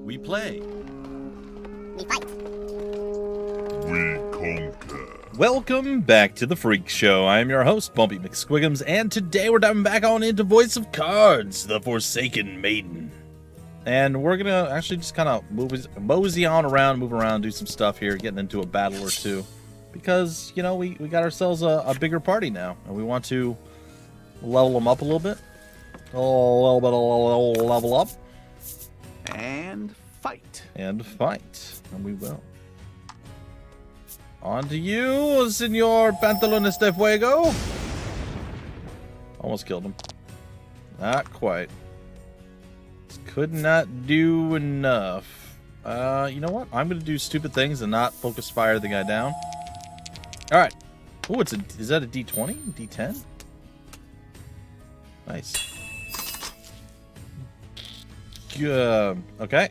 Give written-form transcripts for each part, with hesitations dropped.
We play. We fight. We conquer. Welcome back to the Freak Show. I am your host, Bumpy McSquiggums, and today we're diving back on into Voice of Cards, the Forsaken Maiden. And we're going to actually just kind of mosey on around, move around, do some stuff here, getting into a battle or two. Because, you know, we got ourselves a bigger party now, and we want to level them up a little bit. A little bit of level up. And fight. And fight. And we will. On to you, Senor Pantalones de Fuego. Almost killed him. Not quite. Could not do enough. You know what? I'm going to do stupid things and not focus fire the guy down. Alright. Oh, is that a D20? D10? Nice. Okay.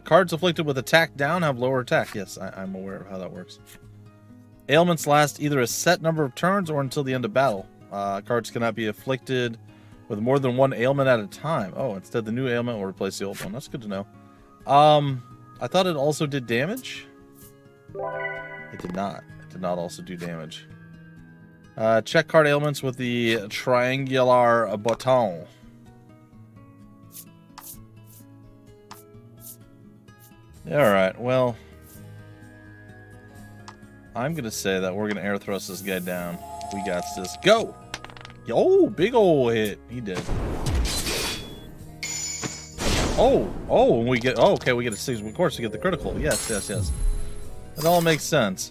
Cards afflicted with attack down have lower attack. Yes, I'm aware of how that works. Ailments last either a set number of turns or until the end of battle. Cards cannot be afflicted with more than one ailment at a time. Oh, instead the new ailment will replace the old one. That's good to know. I thought it also did damage. It did not. It did not also do damage. Check card ailments with the triangular button. Alright, well, I'm going to say that we're going to air thrust this guy down. We got this. Go! Oh, big ol' hit. He did. Oh, and we get, oh, okay, we get a 6. Of course, we get the critical. Yes. It all makes sense.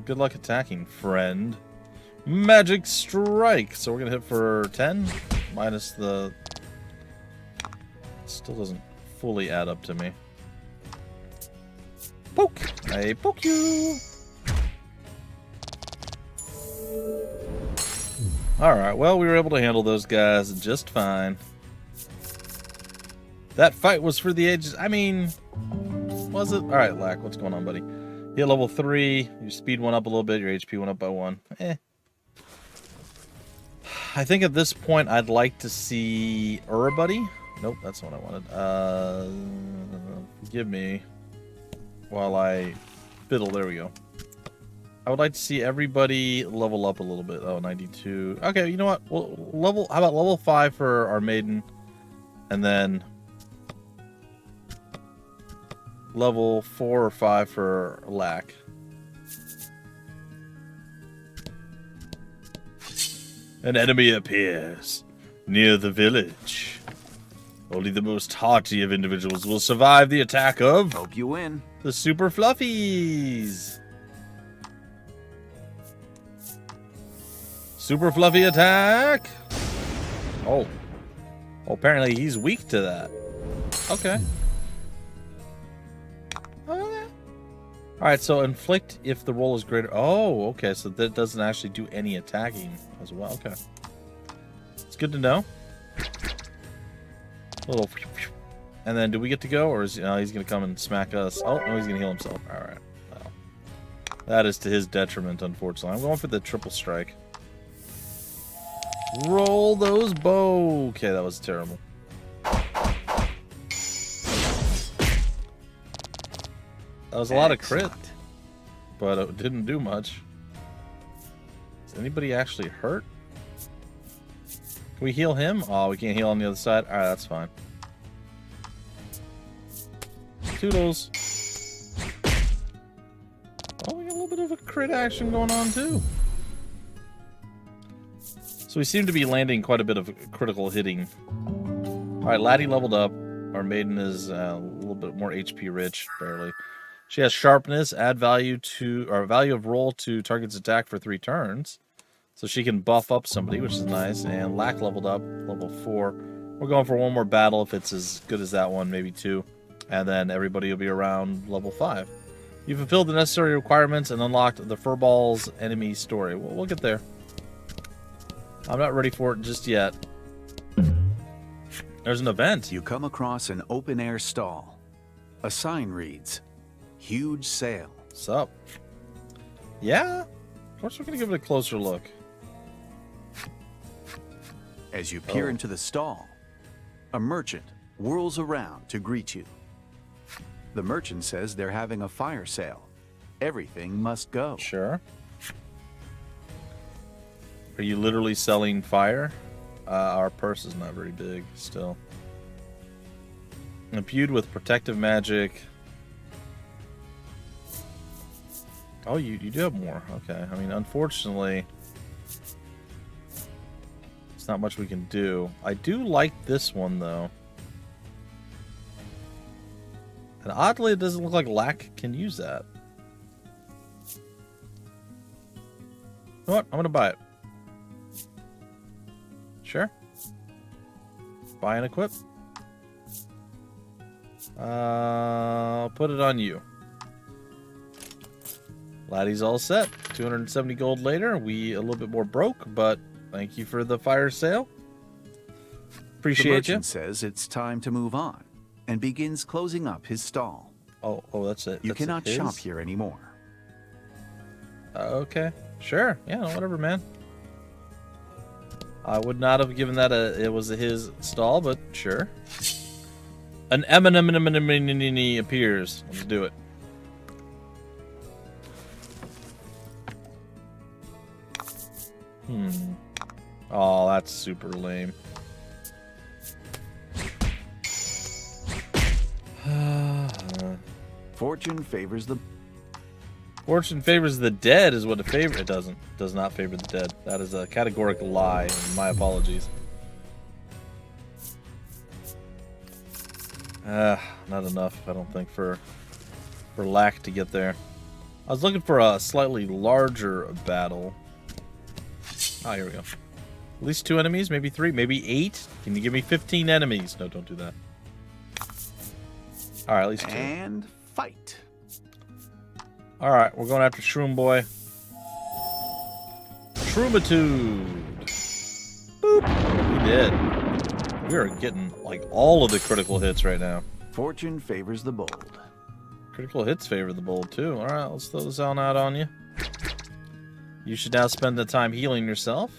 Good luck attacking, friend. Magic Strike. So we're going to hit for 10, minus the... Still doesn't fully add up to me. Poke! I poke you! Alright, well, we were able to handle those guys just fine. That fight was for the ages. I mean, was it? Alright, Lack, what's going on, buddy? You hit level 3, your speed went up a little bit, your HP went up by 1. I think at this point I'd like to see Buddy. Nope, that's what I wanted. Forgive me. While I fiddle, there we go. I would like to see everybody level up a little bit. Oh, 92. Okay, you know what? Well, how about level 5 for our maiden, and then level 4 or 5 for Lack. An enemy appears near the village. Only the most hearty of individuals will survive the attack of... Hope you win. The Super Fluffies. Super Fluffy attack. Oh. Apparently he's weak to that. Okay. Alright, so inflict if the roll is greater. Oh, okay. So that doesn't actually do any attacking as well. Okay. It's good to know. Little... And then do we get to go, or is he's going to come and smack us? Oh, no, he's going to heal himself. All right. Well, that is to his detriment, unfortunately. I'm going for the triple strike. Roll those bow. Okay, that was terrible. That was a lot of crit, but it didn't do much. Is anybody actually hurt? Can we heal him? Oh, we can't heal on the other side? All right, that's fine. Toodles. Oh, we got a little bit of a crit action going on, too. So we seem to be landing quite a bit of critical hitting. Alright, Laddie leveled up. Our maiden is a little bit more HP rich, barely. She has sharpness, add value to, or value of roll to target's attack for 3 turns. So she can buff up somebody, which is nice. And Lack leveled up, level 4. We're going for one more battle if it's as good as that one, maybe 2. And then everybody will be around level 5. You fulfilled the necessary requirements and unlocked the Furball's enemy story. We'll get there. I'm not ready for it just yet. There's an event. You come across an open-air stall. A sign reads, "Huge sale." What's up? Yeah? Of course we're going to give it a closer look. As you peer into the stall, a merchant whirls around to greet you. The merchant says they're having a fire sale. Everything must go. Sure. Are you literally selling fire? Our purse is not very big still. Imbued with protective magic. Oh, you do have more. Okay. I mean, unfortunately, it's not much we can do. I do like this one, though. And oddly, it doesn't look like Lack can use that. You know what? I'm going to buy it. Sure. Buy and equip. I'll put it on you. Laddie's all set. 270 gold later. We a little bit more broke, but thank you for the fire sale. Appreciate you. The merchant says it's time to move on and begins closing up his stall. Oh, that's it. You That's cannot his? shop here anymore. Okay. Sure. Yeah, whatever, man. I would not have given that it was his stall, but sure. An M&M appears. Let's do it. Oh, that's super lame. Fortune favors the... Fortune favors the dead is what it favors. It does not favor the dead. That is a categorical lie, and my apologies. Not enough, I don't think, for Lack to get there. I was looking for a slightly larger battle. Oh, here we go. At least 2 enemies, maybe 3, maybe 8. Can you give me 15 enemies? No, don't do that. All right, at least 2. And fight. All right, we're going after Shroom Boy. Shroomitude. Boop. We did. We are getting like all of the critical hits right now. Fortune favors the bold. Critical hits favor the bold too. All right, let's throw the sound out on you. You should now spend the time healing yourself.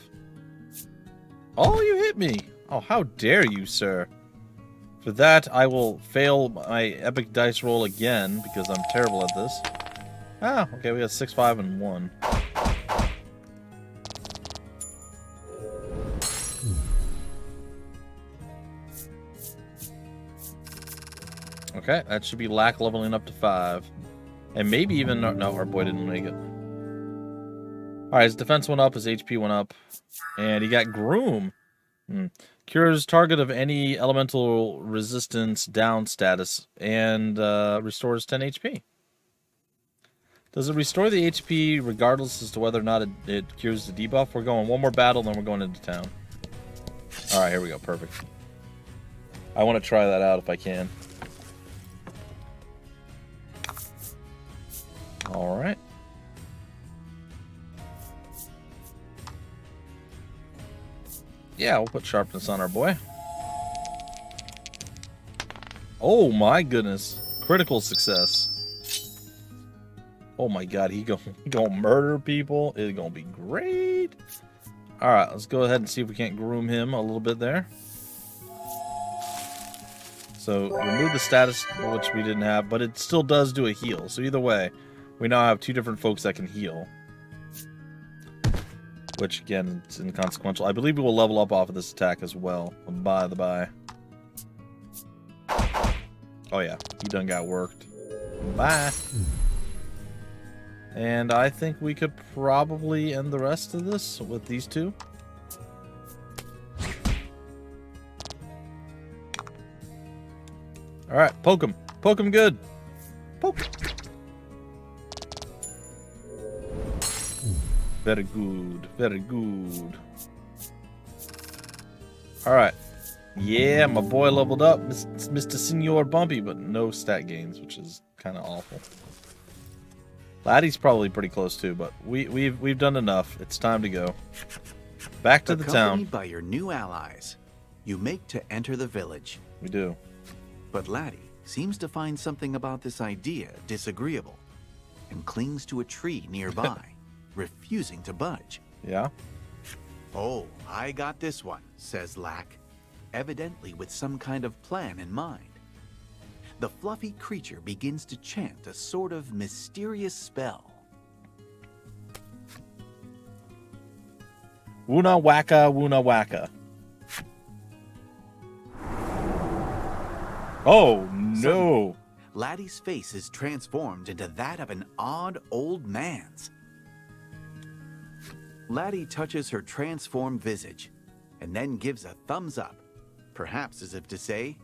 Oh, you hit me. Oh, how dare you, sir. For that, I will fail my epic dice roll again because I'm terrible at this. Ah, okay, we got 6, 5, and 1. Okay, that should be Lack leveling up to 5. And maybe even... No, our boy didn't make it. Alright, his defense went up, his HP went up. And he got Groom. Cures target of any elemental resistance down status. And restores 10 HP. Does it restore the HP regardless as to whether or not it cures the debuff? We're going one more battle, then we're going into town. Alright, here we go. Perfect. I want to try that out if I can. Alright. Yeah, we'll put sharpness on our boy. Oh my goodness. Critical success. Oh my god, he gonna murder people. It's gonna be great. Alright, let's go ahead and see if we can't groom him a little bit there. So, remove the status, which we didn't have, but it still does do a heal. So either way, we now have 2 different folks that can heal. Which, again, it's inconsequential. I believe we will level up off of this attack as well. By the by. Oh yeah, he done got worked. Bye. And I think we could probably end the rest of this with these 2. Alright, poke him. Poke him good. Poke. Very good. Very good. Alright. Yeah, my boy leveled up. Mr. Senor Bumpy, but no stat gains, which is kind of awful. Laddie's probably pretty close too, but we've done enough. It's time to go. Back to the town. Accompanied by your new allies, you make to enter the village. We do. But Laddie seems to find something about this idea disagreeable and clings to a tree nearby, refusing to budge. Yeah? Oh, I got this one, says Lack, evidently with some kind of plan in mind. the fluffy creature begins to chant a sort of mysterious spell. Woona wacka, woona wacka. Oh, no. Laddie's face is transformed into that of an odd old man's. Laddie touches her transformed visage and then gives a thumbs up, perhaps as if to say,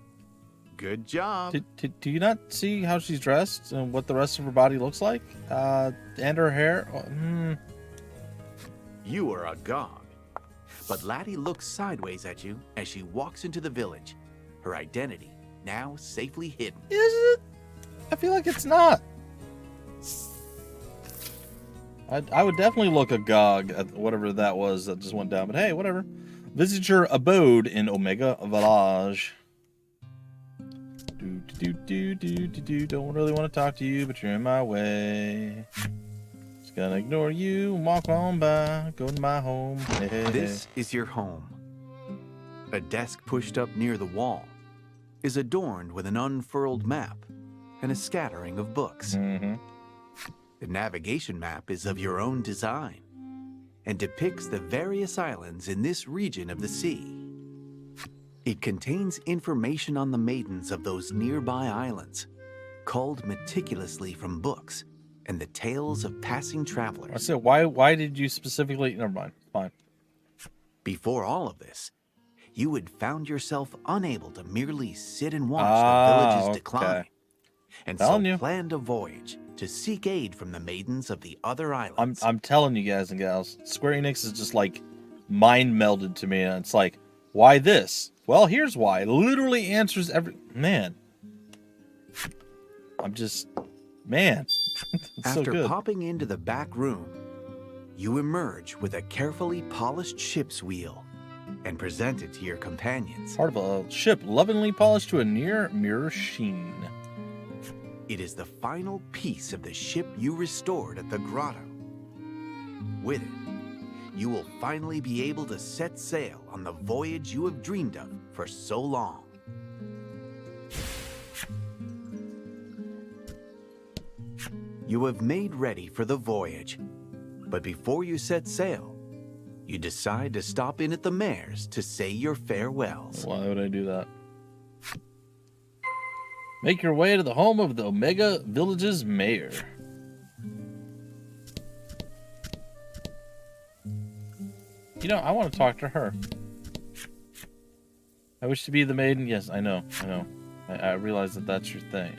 "Good job." Do you not see how she's dressed and what the rest of her body looks like? And her hair? You are agog. But Laddie looks sideways at you as she walks into the village, her identity now safely hidden. Is it? I feel like it's not. I would definitely look agog at whatever that was that just went down, but hey, whatever. Visit your abode in Omega Village. Don't really want to talk to you, but you're in my way. Just gonna ignore you and walk on by. Go to my home. Hey, This is your home. A desk pushed up near the wall is adorned with an unfurled map and a scattering of books. Mm-hmm. The navigation map is of your own design and depicts the various islands in this region of the sea. It contains information on the maidens of those nearby islands, culled meticulously from books and the tales of passing I travelers. said, why did you specifically? Never mind. Fine. Before all of this, you had found yourself unable to merely sit and watch Ah, the village's okay. decline, and Telling so you. planned a voyage to seek aid from the maidens of the other islands. I'm telling you guys and gals, Square Enix is just like mind melded to me, and it's like, why this? Well, here's why. It literally answers every man. I'm just, man. It's so After good. popping into the back room, you emerge with a carefully polished ship's wheel and present it to your companions. Part of a ship lovingly polished to a near mirror sheen. It is the final piece of the ship you restored at the grotto. With it, you will finally be able to set sail on the voyage you have dreamed of for so long. You have made ready for the voyage, but before you set sail, you decide to stop in at the mayor's to say your farewells. Why would I do that? Make your way to the home of the Omega Village's mayor. You know, I want to talk to her. I wish to be the maiden. Yes, I know. I realize that that's your thing.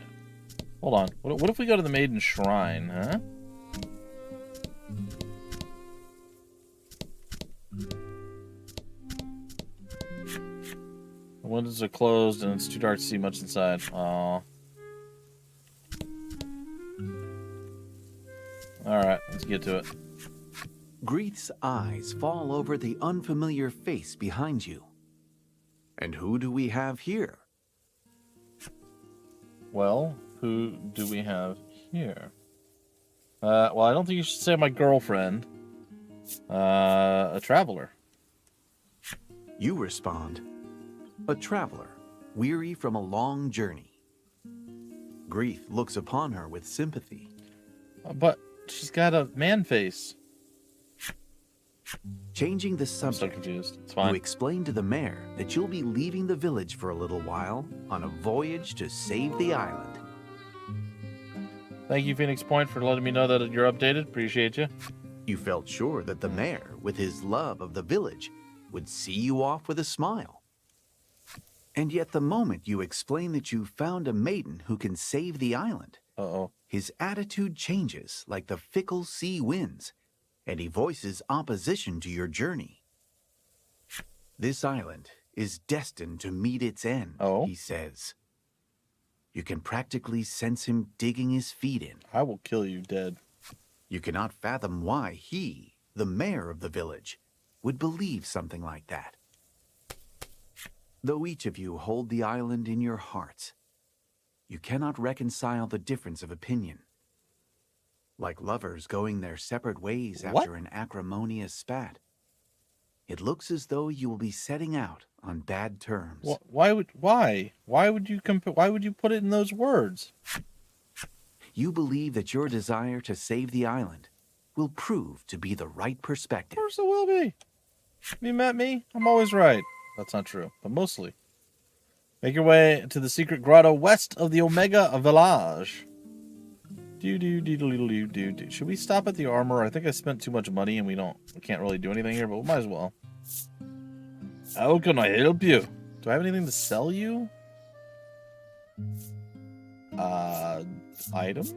Hold on. What if we go to the maiden shrine, huh? The windows are closed and it's too dark to see much inside. Aww. Alright, let's get to it. Greeth's eyes fall over the unfamiliar face behind you. And who do we have here? Well, who do we have here? Well, I don't think you should say my girlfriend. A traveler. You respond, a traveler, weary from a long journey. Greeth looks upon her with sympathy. But she's got a man face. Changing the I'm so subject, confused. It's you fine. explain to the mayor that you'll be leaving the village for a little while on a voyage to save the island. Thank you, Phoenix Point, for letting me know that you're updated. Appreciate you. You felt sure that the mayor, with his love of the village, would see you off with a smile. And yet the moment you explain that you found a maiden who can save the island, Uh-oh. his attitude changes like the fickle sea winds, and he voices opposition to your journey. This island is destined to meet its end, Oh? he says. You can practically sense him digging his feet in. I will kill you dead. You cannot fathom why he, the mayor of the village, would believe something like that. Though each of you hold the island in your hearts, you cannot reconcile the difference of opinion. Like lovers going their separate ways What? after an acrimonious spat. It looks as though you will be setting out on bad terms. Why would you why would you put it in those words? You believe that your desire to save the island will prove to be the right Of perspective. course it will be. You met me? I'm always right. That's not true, but mostly. Make your way to the secret grotto west of the Omega Village. Do. Should we stop at the armor? I think I spent too much money and we can't really do anything here, but we might as well. How can I help you? Do I have anything to sell you? Items?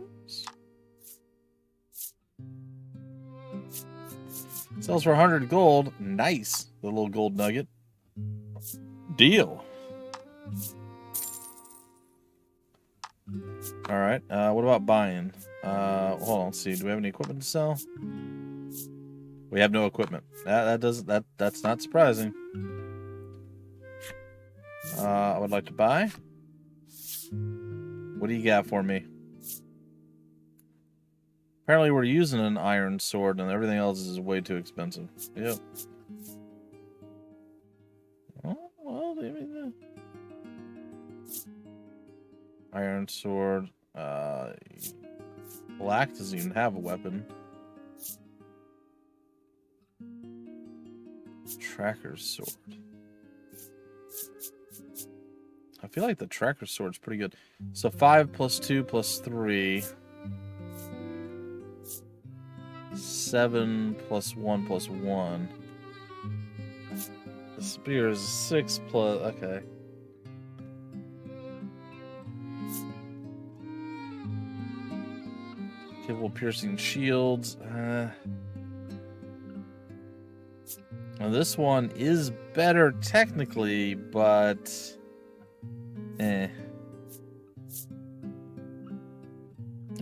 Sells for 100 gold. Nice. The little gold nugget. Deal. Alright, what about buying? Hold on, let's see. Do we have any equipment to sell? We have no equipment. That's not surprising. I would like to buy. What do you got for me? Apparently we're using an iron sword and everything else is way too expensive. Yep. Oh, well, maybe iron sword. Black doesn't even have a weapon. Tracker's sword. I feel like the tracker sword's pretty good. So 5 plus 2 plus 3. 7 plus 1 plus 1. The spear is 6 plus... Okay. Capable piercing shields. Now this one is better technically, but... And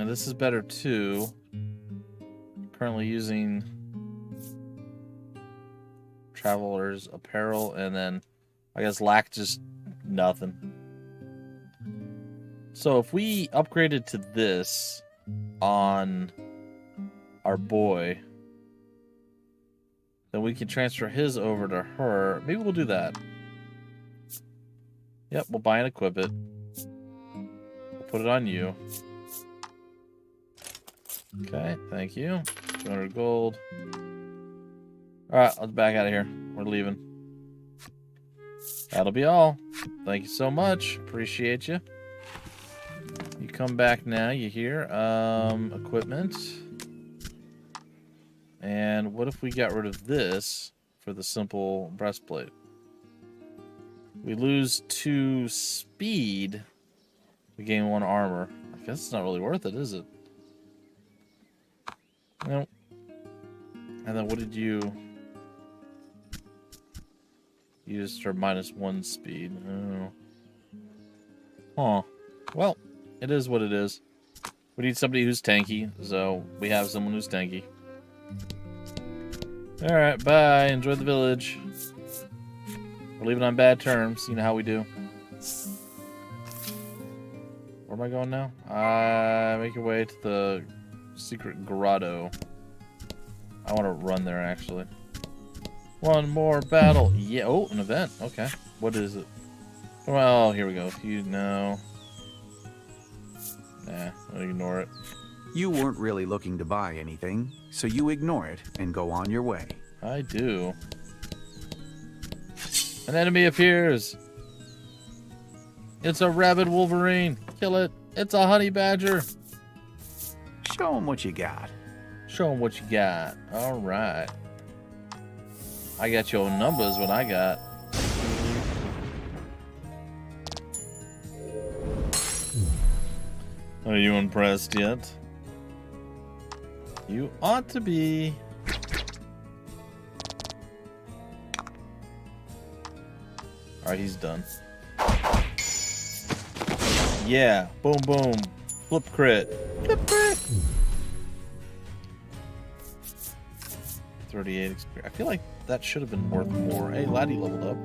this is better too. Currently using Traveler's Apparel, and then I guess lack just nothing. So if we upgraded to this on our boy, then we can transfer his over to her. Maybe we'll do that. Yep, we'll buy and equip it. We'll put it on you. Okay, thank you. 200 gold. Alright, let's back out of here. We're leaving. That'll be all. Thank you so much. Appreciate you. You come back now, you hear? Equipment. And what if we got rid of this for the simple breastplate? We lose 2 speed. We gain 1 armor. I guess it's not really worth it, is it? Nope. And then what did you... You just are -1 speed. Oh. Huh. Well, it is what it is. We need somebody who's tanky, so we have someone who's tanky. Alright, bye. Enjoy the village. We're leaving on bad terms. You know how we do. Where am I going now? Make your way to the secret grotto. I want to run there, actually. One more battle. Yeah. Oh, an event. Okay. What is it? Well, here we go. You know. Nah, I'll ignore it. You weren't really looking to buy anything, so you ignore it and go on your way. I do. An enemy appears. It's a rabid wolverine. Kill it. It's a honey badger. Show him what you got. Show him what you got. All right. I got your numbers what I got. Are you impressed yet? You ought to be. Alright, he's done. Yeah. Boom, boom. Flip crit. Flip crit. 38 experience. I feel like that should have been worth more. Hey, Laddie leveled up.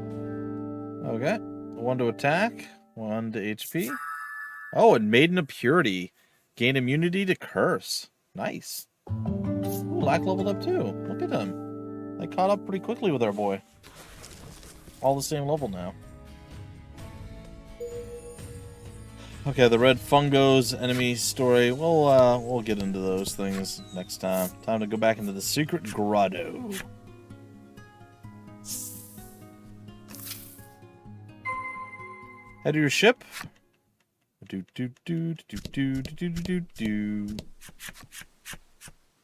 Okay. 1 to attack. 1 to HP. Oh, and Maiden of Purity. Gain immunity to curse. Nice. Ooh, Lack leveled up too. Look at him. They caught up pretty quickly with our boy. All the same level now. Okay, the red fungos enemy story. We'll get into those things next time. Time to go back into the secret grotto. Head to your ship.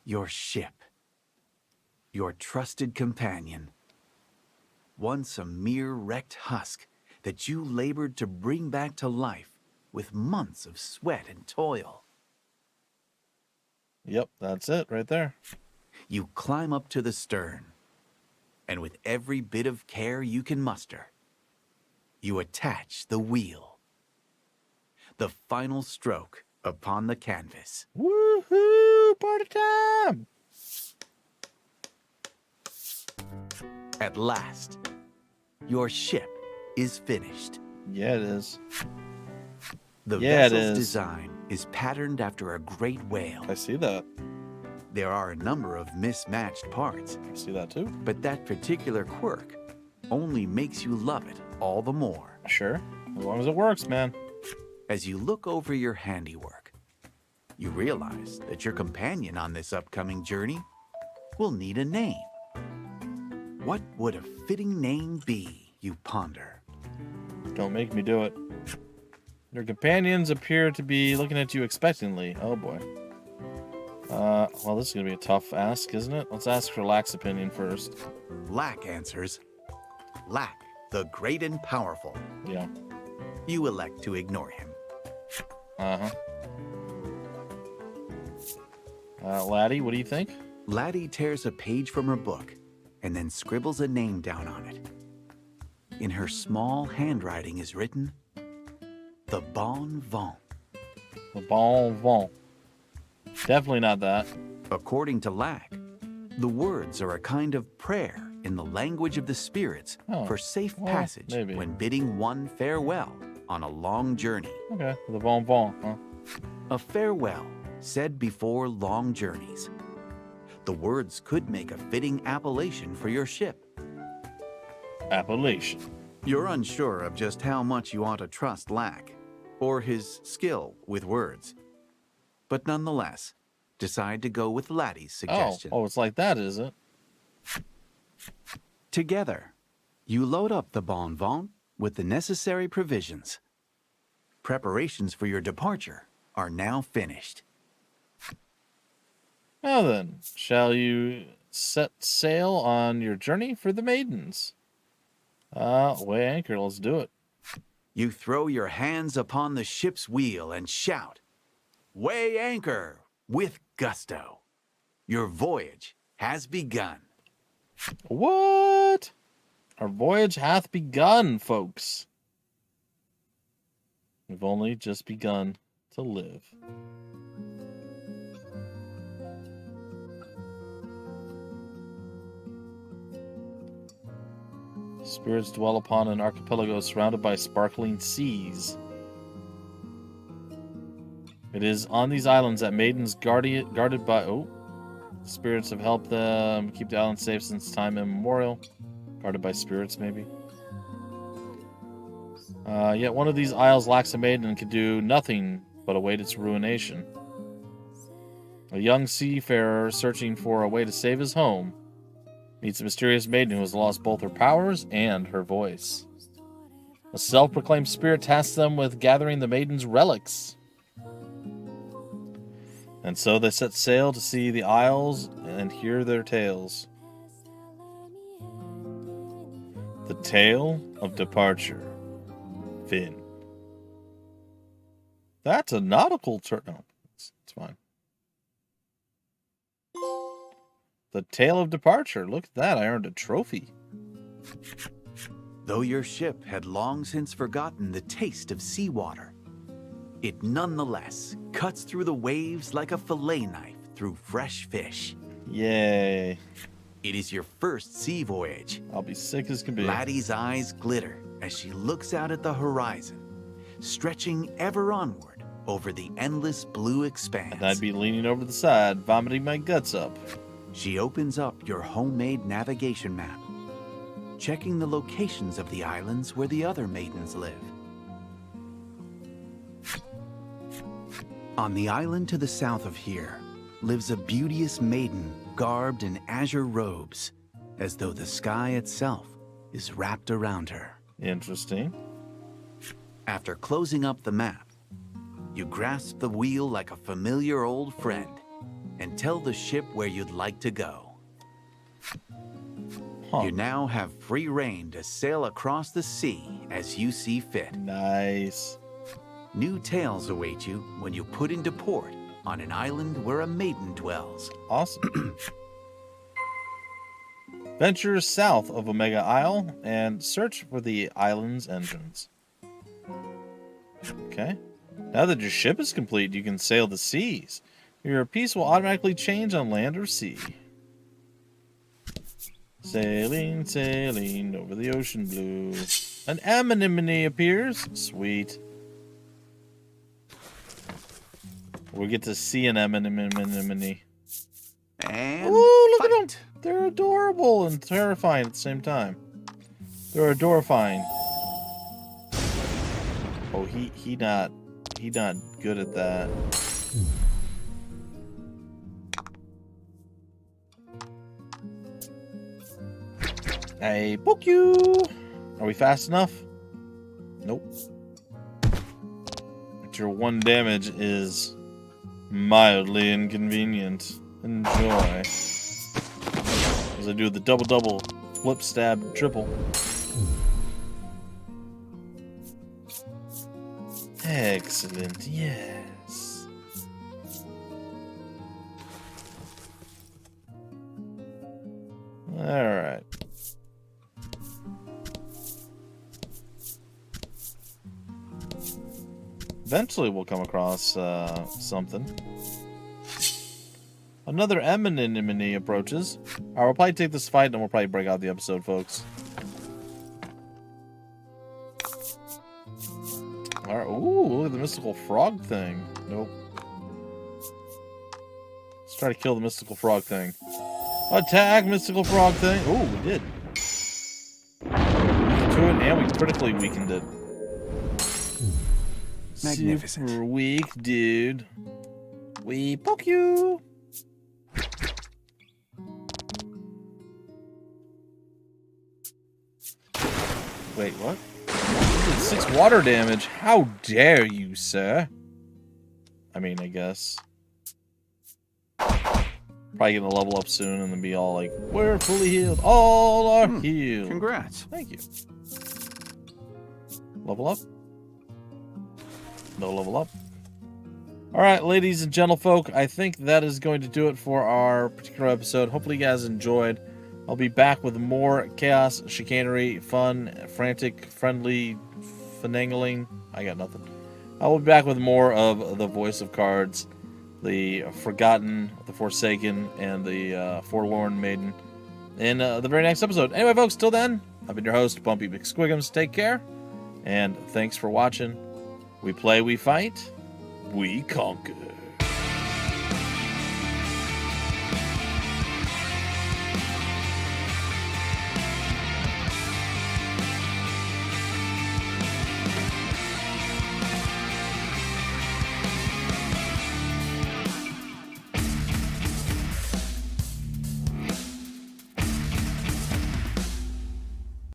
Your ship. Your trusted companion. Once a mere wrecked husk that you labored to bring back to life with months of sweat and toil. Yep, that's it right there. You climb up to the stern, and with every bit of care you can muster, you attach the wheel. The final stroke upon the canvas. Woohoo! Party time! At last, your ship is finished. Yeah, it is. The Yeah, it vessel's is. design is patterned after a great whale. I see that. There are a number of mismatched parts, I see that too. but that particular quirk only makes you love it all the more. Sure. As long as it works, man. As you look over your handiwork, you realize that your companion on this upcoming journey will need a name. What would a fitting name be, you ponder? Don't make me do it. Your companions appear to be looking at you expectantly. Oh boy. Well, this is gonna be a tough ask, isn't it? Let's ask for Lack's opinion first. Lack answers. Lack, the great and powerful. Yeah. You elect to ignore him. Laddie, what do you think? Laddie tears a page from her book and then scribbles a name down on it. In her small handwriting is written, The Bon Vent. The bon vent. Definitely not that. According to Lack, the words are a kind of prayer in the language of the spirits for safe passage maybe. when bidding one farewell on a long journey. Okay, the bon vent, huh? A farewell said before long journeys. The words could make a fitting appellation for your ship. Appellation. You're unsure of just how much you ought to trust Lack, or his skill with words. But nonetheless, decide to go with Laddie's suggestion. Oh, it's like that, is it? Together, you load up the Bon Vent with the necessary provisions. Preparations for your departure are now finished. Now then, shall you set sail on your journey for the maidens? Weigh anchor, let's do it. You throw your hands upon the ship's wheel and shout, "Weigh anchor!" with gusto. Your voyage has begun. What? Our voyage hath begun, folks. We've only just begun to live. Spirits dwell upon an archipelago surrounded by sparkling seas. It is on these islands that maidens guarded by... Oh. Spirits have helped them keep the island safe since time immemorial. Guarded by spirits, maybe. Yet one of these isles lacks a maiden and can do nothing but await its ruination. A young seafarer searching for a way to save his home meets a mysterious maiden who has lost both her powers and her voice. A self-proclaimed spirit tasks them with gathering the maiden's relics. And so they set sail to see the isles and hear their tales. The Tale of Departure. Finn. That's a nautical term. No, it's fine. The Tale of Departure. Look at that. I earned a trophy. Though your ship had long since forgotten the taste of seawater, it nonetheless cuts through the waves like a fillet knife through fresh fish. Yay. It is your first sea voyage. I'll be sick as can be. Laddie's eyes glitter as she looks out at the horizon, stretching ever onward over the endless blue expanse. And I'd be leaning over the side, vomiting my guts up. she opens up your homemade navigation map, checking the locations of the islands where the other maidens live. On the island to the south of here lives a beauteous maiden garbed in azure robes, as though the sky itself is wrapped around her. Interesting. After closing up the map, you grasp the wheel like a familiar old friend and tell the ship where you'd like to go. Huh. You now have free rein to sail across the sea as you see fit. Nice. New tales await you when you put into port on an island where a maiden dwells. Awesome. Venture south of Omega Isle and search for the island's entrance. Okay. Now that your ship is complete, you can sail the seas. Your piece will automatically change on land or sea. Sailing, sailing over the ocean blue. An anemone appears. Sweet. We get to see an anemone. And Ooh, look fight. at them. They're adorable and terrifying at the same time. They're adorifying. Oh, he not good at that. Hey, book you. Are we fast enough? Nope. But your 1 damage is mildly inconvenient. Enjoy. As I do the double, flip, stab, triple. Excellent, yes. Alright. Eventually we'll come across something. Another anemone approaches. Alright, we'll probably take this fight and we'll probably break out the episode, folks. Alright, ooh, look at the mystical frog thing. Nope. Let's try to kill the mystical frog thing. Attack, mystical frog thing. Ooh, we did. To it, and we critically weakened it. Magnificent. Super weak, dude. We poke you. Wait, what? 6 water damage. How dare you, sir? I mean, I guess. Probably gonna level up soon and then be all like, we're fully healed. All are healed. Congrats. Thank you. Level up? No level up. Alright, ladies and gentlefolk, I think that is going to do it for our particular episode. Hopefully you guys enjoyed. I'll be back with more chaos, chicanery, fun, frantic, friendly, finagling. I got nothing. I will be back with more of the Voice of Cards, the Forgotten, the Forsaken, and the Forlorn Maiden in the very next episode. Anyway, folks, till then, I've been your host, Bumpy McSquigums. Take care, and thanks for watching. We play, we fight, we conquer.